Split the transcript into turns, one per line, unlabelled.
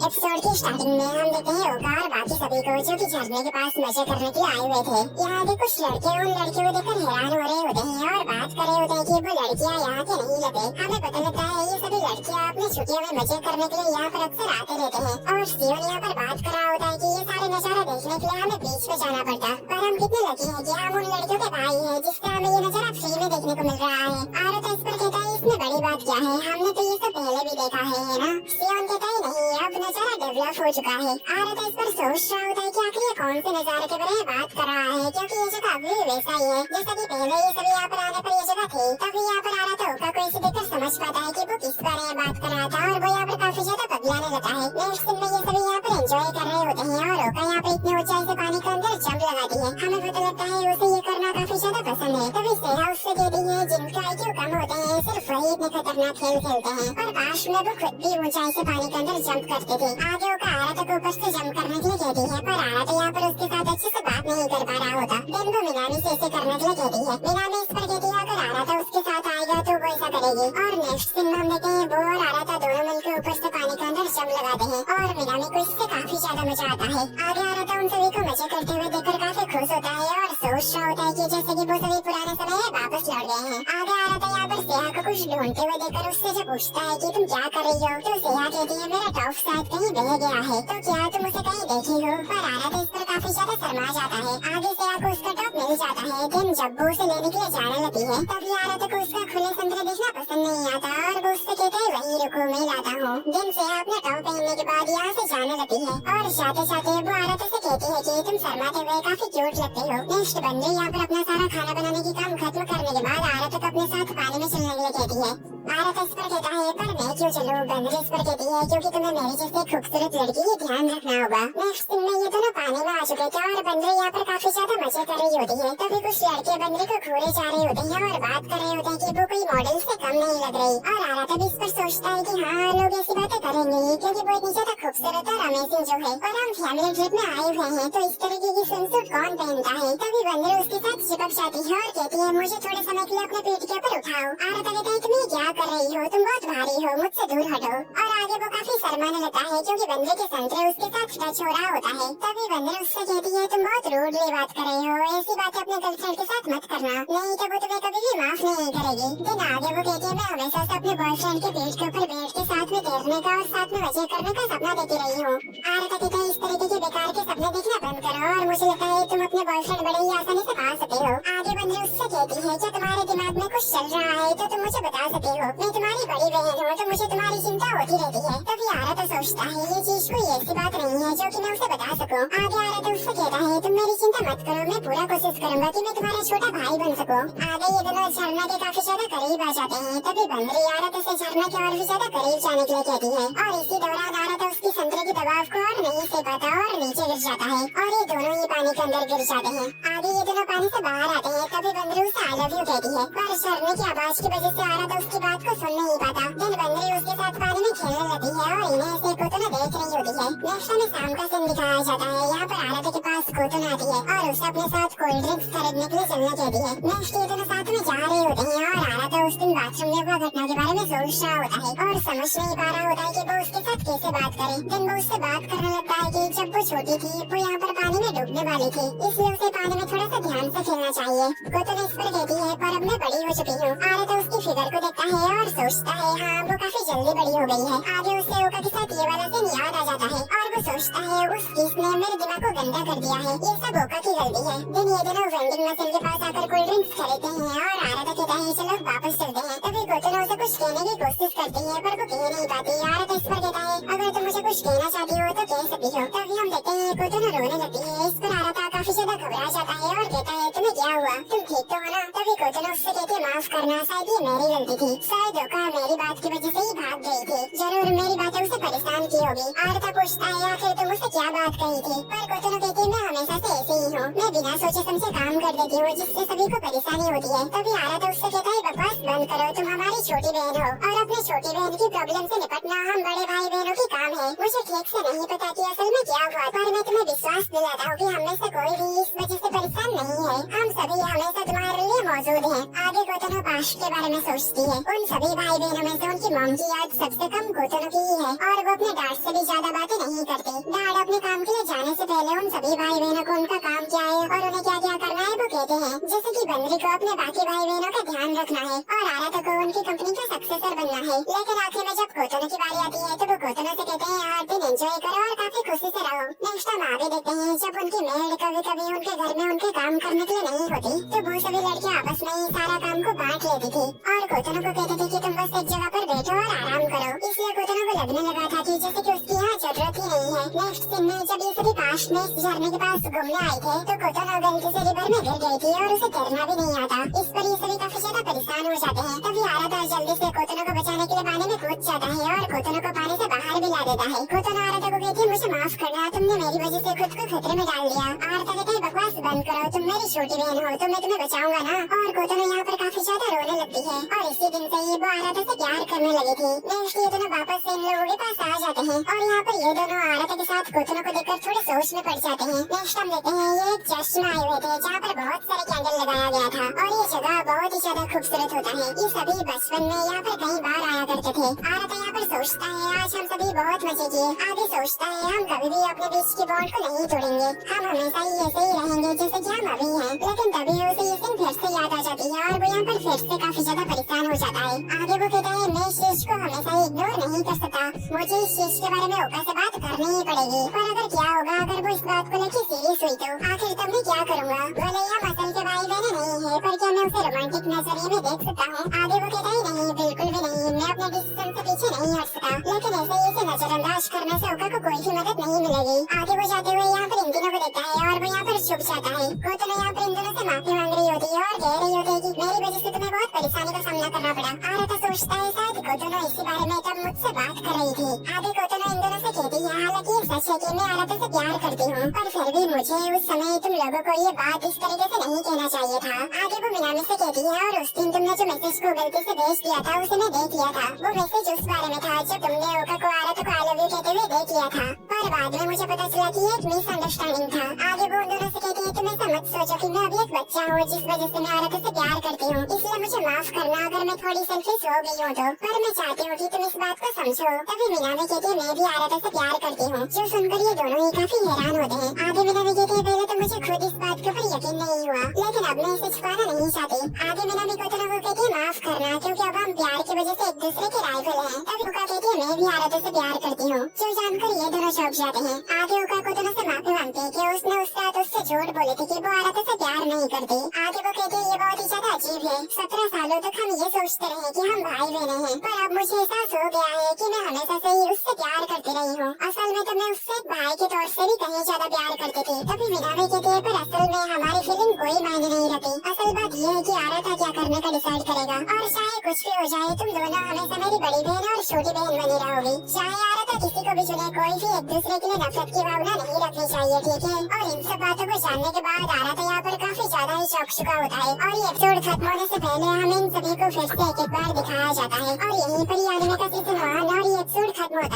Episode की starting में हम देखते हैं ओका और बाकी सभी को जो कि झरने के पास मजे करने के लिए आए हुए थे। यहाँ के कुछ लड़के उन लड़कियों को देखकर हैरान हो रहे होते हैं और बात कर रहे होते हैं कि वो लड़कियाँ यहाँ के नहीं लगते। हमें पता लगता है ये सभी लड़कियाँ अपनी छुट्टियों में मजे करने के लिए यहाँ पर अक्सर आते रहते हैं और सियोन यहाँ पर बात कर रहा होता है कि ये सारे नजारा देखने के लिए हमें बीच पे जाना पड़ता, पर हम कितने लकी हैं कि हम उन लड़कियों के भाई हैं जिससे हमें ये नजारा फ्री में देखने को मिल रहा है। आरो तो इस पर कहता है इसमें बड़ी बात क्या है, हमने तो ये सब पहले भी देखा है ना। सियोन कहता है नहीं, अब नजारा डेवलप हो चुका है। आरो तो इस पर सोच रहा होता है कि आखिर ये कौन से नजारे के बारे में बात कर रहा है, क्योंकि ये जगह अभी भी वैसा ही है जैसा कि पहले ये सभी यहाँ पर आने पर ये जगह थी। तभी यहाँ पर आ रहा था ओका को इसे देखकर समझ पाता है कि वो किस बारे में बात कर रहा था और वो यहाँ पर काफी ज्यादा पगलाने लगा है। नेक्स्ट दिन में ये सभी यहाँ पर एंजॉय कर रहे होते हैं और ओका यहाँ पर इतनी ऊंचाई से पानी के अंदर जंप लगाती है। हमें पता लगता है उसे ये करना काफी ज्यादा पसंद है। तभी सेहा उससे कहती है जिनका IQ कम होते हैं सिर्फ वही इतने खतरनाक खेल खेलते हैं, और काश में वो खुद भी ऊंचाई से पानी के अंदर जंप करते थे। आगे ओका आराता को ऊपर से जंप करने के लिए कहती है, पर आराता यहाँ पर उसके साथ अच्छे से बात नहीं कर पा रहा होता। देन वो मिनामी से ऐसे करने के लिए कहती है। मिनामी इस पर कहती है अगर आराता उसके साथ आएगा तो वो ऐसा करेगी। और नेक्स्ट दिन हम देखते हैं वो और आराता दोनों मिलकर ऊपर से पानी के अंदर जंप लगाते हैं और मिनामी को इससे काफी ज्यादा मजा आता है। आगे आराता उन सभी को मजे करते हुए देखकर काफी खुश होता है और सोच रहा होता है कि जैसे कि वो सभी पुराने समय में वापस लौट गए हैं। आगे आराता यहाँ पर सेहा को कुछ ढूंढते हुए देखकर उससे जब पूछता है कि तुम क्या कर रही हो, तो सेहा कहती है मेरा टॉप शायद कहीं बह गया है, तो क्या तुम उसे कहीं देखी हो। पर आराता इस पर काफी ज्यादा शर्मा जाता है। आगे सेहा को उसका टॉप मिल जाता है। दिन जब वो उसे लेने के लिए जाने लगती है तभी आराता को उसका खुले संतरे देखना पसंद नहीं आता और वो उससे कहता है वही रुको मैं लाता हूँ। दिन सेहा अपना टॉप पहनने के बाद यहाँ से जाने लगती है और जाते जाते वो आराता से कहती है कि तुम शर्माते हुए काफी क्यूट लगते हो। नेक्स्ट बंदे यहाँ पर अपना सारा खाना बनाने की काम खत्म करने के बाद आराता को अपने साथ पानी में चलने के लिए कहती है। आराता इस पर कहता है पर मैं क्यों चलूं। बंदर इस पर कहती है क्योंकि तुम्हें मेरी जैसे खूबसूरत लड़की की ध्यान रखना होगा। नेक्स्ट दिन में ये दोनों पानी में आ चुके थे और बंदर यहाँ पर काफी ज्यादा मजे कर रही होती है। तभी कुछ लड़के बंदरे को घूरे जा रहे होते हैं और बात कर रहे होते हैं कि वो कोई मॉडल से कम नहीं लग रही। और आराता भी इस पर सोचता है कि हाँ लोग ऐसी बातें करेंगे क्योंकि वो इतनी ज्यादा खूबसूरत और अमेजिंग जो है, और हम फैमिली ट्रिप में आए हुए हैं तो इस तरीके की स्विमसूट कौन पहनता है। तभी बंदर उसके साथ चिपक जाती है और कहती है मुझे थोड़े समय के लिए अपने पेट के ऊपर उठाओ। आराता कहता है तुम ये क्या कर रही हो, तुम बहुत भारी हो, मुझसे दूर हटो। और आगे वो काफी शर्माने लगता है क्योंकि बंदर के संतरे उसके साथ टच हो रहा होता है। तभी बंदर उससे कहती है तुम बहुत रूडली बात कर रहे हो, ऐसी बातें अपने गर्लफ्रेंड के साथ मत करना, नहीं तो वो तुम्हें कभी भी माफ नहीं करेगी। दिन आगे वो कहती है मैं हमेशा से अपने बॉयफ्रेंड के पेट के ऊपर बैठ के साथ में तैरने का और साथ में मजे करने का सपना देखती रही हूँ। आराता कहता है इस तरीके के बेकार के सपने देखना बंद करो और मुझे लगता है तुम अपने बॉयफ्रेंड बड़े ही आसानी से पा सकते हो। आगे बंदर उससे कहती है क्या तुम्हारे दिमाग में कुछ चल रहा है तो तुम मुझे बता सकते हो, मैं तुम्हारी बड़ी बहन हूँ तो मुझे तुम्हारी चिंता होती रहती है। तभी आराता सोचता है ये चीज कोई ऐसी बात नहीं है जो कि मैं उसे बता सकूं। आगे आराता उससे कहता है तुम मेरी चिंता मत करो, मैं पूरा कोशिश करूंगा कि मैं तुम्हारा छोटा भाई बन सकूं। आगे ये दोनों झरना के काफी ज्यादा करीब आ जाते हैं। तभी बंदरी आराता से झरना के और भी ज्यादा करीब जाने के लिए कहती है और इसी दौरान आराता उसकी संतरे की दबाव को और नहीं सह पाता और नीचे गिर जाता है और ये दोनों ही पानी के अंदर गिर जाते हैं। आगे ये दोनों पानी से बाहर आते हैं। तभी बंदरी उसे आई लव यू कहती है, पर झरने की आवाज की वजह से आराता उसकी बात को सुन नहीं पाता। दिन बंदरी उसके साथ पानी में खेलने लगती है और इन्हें ऐसे कोतुना देख रही होती है। नेक्स्ट हमें शाम का सीन दिखाया जाता है। यहाँ पर आराता के पास कोतुना आती है और उसे अपने साथ कोल्ड ड्रिंक्स खरीदने के लिए चलने कहती है। नेक्स्ट ये दोनों साथ में जा रहे होते हैं और आराता उस दिन बाथरूम में हुआ घटना के बारे में सोच रहा होता है और समझ नहीं पा रहा होता है कि वो उसके साथ कैसे बात करे। दिन वो उससे बात करने लगता है कि जब वो छोटी थी वो यहाँ पर पानी में डूबने वाली थी, इसलिए उसे पानी में थोड़ा सा ध्यान से खेलना चाहिए। कोतुना इस पर कहती है पर अब मैं बड़ी हो चुकी हूँ। आराता उसकी फिगर को देखता है और सोचता है हाँ वो काफी जल्दी बड़ी हो गई है। आगे उसे ओका के साथ ये वाला सीन याद आ जाता है और वो सोचता है उस किस ने मेरे दिमाग को गंदा कर दिया है, ये सब ओका की गलती है। दिन ये दोनों वेंडिंग मशीन के पास आकर कोल्ड ड्रिंक्स खरीदते हैं और आराता कहता है चलो वापस चलते हैं। तभी कोतुना उसे कुछ कहने की कोशिश करती है पर वो कह नहीं पाती। आराता इस पर कहता है अगर तुम मुझे कुछ कहना चाहती हो तो कह सकती हो। तभी हम देखते हैं कोतुना रोने लगती है। इस पर आराता काफी ज्यादा घबरा जाता है और कहता है तुम्हें क्या हुआ, तुम ठीक तो हो ना। तभी कोतुना उससे कहती है माफ करना, शायद ये मेरी गलती थी, शायद ओका मेरी बात की वजह से ही भाग गई थी, जरूर मेरी बातें उसे परेशान की होगी। आराता पूछता है आखिर तुम उससे क्या बात कही थी, पर कोतुना कहती है मैं हमेशा से ऐसे ही हूँ, मैं बिना सोचे समझे काम कर देती हूँ जिससे सभी को परेशानी होती है। तभी आराता उससे कहता है बकवास बंद करो, तुम हमारी छोटी बहन हो और अपने छोटी बहन की प्रॉब्लम से निपटना हम बड़े भाई बहनों की काम है। मुझे ठीक से नहीं पता कि असल में क्या हुआ, पर मैं तुम्हें विश्वास दिलाता हूँ कि हम में से कोई भी इस वजह से परेशान नहीं है। हम सभी ये हमेशा तुम्हारे लिए मौजूद है। आगे कोतनो पास्ट के बारे में सोचती है। उन सभी भाई बहनों में से उनकी मॉम की याद सबसे कम कोतनो की ही है और वो अपने डैड से भी ज्यादा बातें नहीं करते। डैड अपने काम के लिए जाने से पहले उन सभी भाई बहनों को उनका काम क्या है और उन्हें क्या क्या करना है वो कहते हैं। जैसे कि बंदरी को अपने बाकी भाई बहनों का ध्यान रखना है और आराता को उनकी कंपनी का सक्सेसर बनना है। लेकिन आखिर में जब कोतनो की बारी आती है तो वो कोतनो से कहते हैं यार दिन एंजॉय करो और काफी खुशी से रहो। नेक्स्ट हम आगे देखते हैं जब उनकी मेड कभी कभी उनके घर में उनके काम करने के लिए नहीं होती तो वो सभी लड़कियां आपस में ही सारा काम को बांट लेती थी और कोतनो को कहते थे कि तुम बस एक जगह पर बैठो और आराम करो। इसलिए कोतनो को लगने लगा था कि जैसे कि उसकी यहाँ जरूरत ही नहीं है। नेक्स्ट सीन में जब ये सभी पास्ट में इस झरने के पास घूमने आए थे तो कोतनो गलती से रिवर में गिर गई थी और उसे तैरना भी नहीं आता। इस पर ये सभी काफी ज्यादा परेशान हो जाते हैं। तभी आराता जल्दी से कोतनो को बचाने के लिए पानी में कूद जाता है और कोतनो को पानी से बाहर भी ला देता है। कोतनो आराता को कहती है मुझे माफ करना, तुमने मेरी वजह से खुद को खतरे में डाल दिया। आराता कहता है बकवास बंद करो, तुम मेरी छोटी बहन हो तो मैं तुम्हें बचाऊंगा ना। और कोतनो यहाँ पर काफी ज्यादा रोने लगती है और इसी दिन से ही वो आराता से प्यार करने लगी थी। नेक्स्ट ये दोनों वापस से इन लोगों के पास आ जाते हैं और यहाँ पर ये दोनों आराता के साथ कोतनो को देखकर थोड़े सोच में पड़ जाते हैं। नेक्स्ट हम देखते हैं ये एक चर्च में आए हुए थे जहाँ पर बहुत सारे कैंडल लगाया गया था और ये जगह बहुत ही ज्यादा खूबसूरत होता है। ये सभी बचपन में यहाँ पर कई बार आया करते थे। आराता यहाँ पर सोचता है आज हम सभी बहुत मजे किए। आगे सोचता है हम कभी भी अपने बीच की बॉन्ड को नहीं तोड़ेंगे, हम हमेशा ही ऐसे ही रहेंगे जैसे कि हम अभी हैं। लेकिन तभी उसे ये सीन फिर से याद आ जाती है और वो यहाँ पर फिर से काफी ज्यादा परेशान हो जाता है। आगे वो कहता है मैं इस चीज को हमेशा ही इग्नोर नहीं कर सकता, मुझे इस चीज के बारे में ओका से बात करनी ही पड़ेगी। पर अगर क्या होगा अगर वो इस बात को लेकर सीरियस हुई तो आखिर तब मैं क्या करूँगा। भले ही हम असल के भाई बहन नहीं है पर क्या मैं उसे रोमांटिक नजरिए में देख सकता हूँ। आगे वो कहता है नहीं बिल्कुल भी नहीं, मैं अपने डिसीजन से पीछे नहीं हट सकता। लेकिन ऐसे ही इसे नजरअंदाज करने से ओका को कोई भी मदद नहीं मिलेगी। आगे वो जाते हुए यहाँ पर इन तीनों को देखता है और वो यहाँ पर छुप जाता है। कोतनो यहाँ पर इन दोनों से माफी मांग रही होती है और कह रही होती है कि मेरी वजह से तुम्हें बहुत परेशानी का सामना करना पड़ा। आराता सोचता है शायद कोतनो इसी बारे में तब मुझसे बात कर रही थी। आगे कोतनो इन दोनों से कहती है हालांकि सच है कि मैं आराता से प्यार करती हूँ पर फिर भी मुझे उस समय तुम लोगों को ये बात इस तरीके से नहीं कहना चाहिए था। आगे वो मिनामी से कहती है और उस दिन तुमने जो मैसेज को गलती से भेज दिया था उसे मैं देख लिया था। वो मैसेज उस बारे में था जब तुमने ओका को आराता को आई लव यू कहते हुए देख लिया था पर बाद में मुझे पता चला कि एक मिसअंडरस्टैंडिंग था। आगे वो उन दोनों से कहती है तुम ऐसा मत सोचो कि मैं अभी एक बच्चा हूँ जिस वजह से मैं आराता से प्यार करती हूँ, इसलिए मुझे माफ करना अगर मैं थोड़ी सेल्फिश हो गई हूँ तो। पर मैं चाहती हूँ कि तुम इस बात को समझो। तभी मिनामी कहती है मैं भी आराता से प्यार करती हूँ। जो सुनकर ये दोनों ही काफी हैरान होते हैं। आगे मिनामी कहती है पहले तो मुझे खुद इस बात के ऊपर यकीन नहीं हुआ लेकिन अब मैं इसे छुपाना नहीं चाहती। आगे मिनामी कोतनो को कहती है माफ करना क्योंकि अब हम प्यार की वजह से एक दूसरे के राइवल हैं। तभी ओका कहती है मैं भी आराता से प्यार करती हूँ। जो जानकर ये दोनों चौंक जाते हैं। आगे ओका कोतनो से माफी मांगती है कि उसने उस रात उससे झूठ बोली थी कि वो आराता से प्यार नहीं करती। आगे वो कहती है ये बहुत ही ज्यादा अजीब है, 17 सालों तक हम ये सोचते रहे कि हम भाई बहन हैं पर अब मुझे एहसास हो गया है कि मैं हमेशा से ही उससे प्यार करती रही हूँ। असल में तो मैं उससे एक भाई के तौर से भी कहीं ज्यादा प्यार करती थी। तभी मिनामी कहती है पर असल में हमारी फीलिंग कोई मायने नहीं रखती। असल बात ये है कि आराता क्या करने का डिसाइड करेगा और चाहे कुछ भी हो जाए तुम दोनों हमेशा मेरी बड़ी बहन और छोटी बहन बनी रहोगी। चाहे आराता किसी को भी चुने कोई भी एक दूसरे के लिए नफरत की भावना नहीं रखनी चाहिए, ठीक है। और इन सब बातों को जानने के बाद आराता यहाँ पर काफी ज्यादा ही चौंक चुका होता है और ये एपिसोड खत्म होने से पहले हमें इन सभी को फिर से एक बार दिखाया जाता है और यहीं पर ये एनिमे का सीजन 1 और ये एपिसोड खत्म होता है।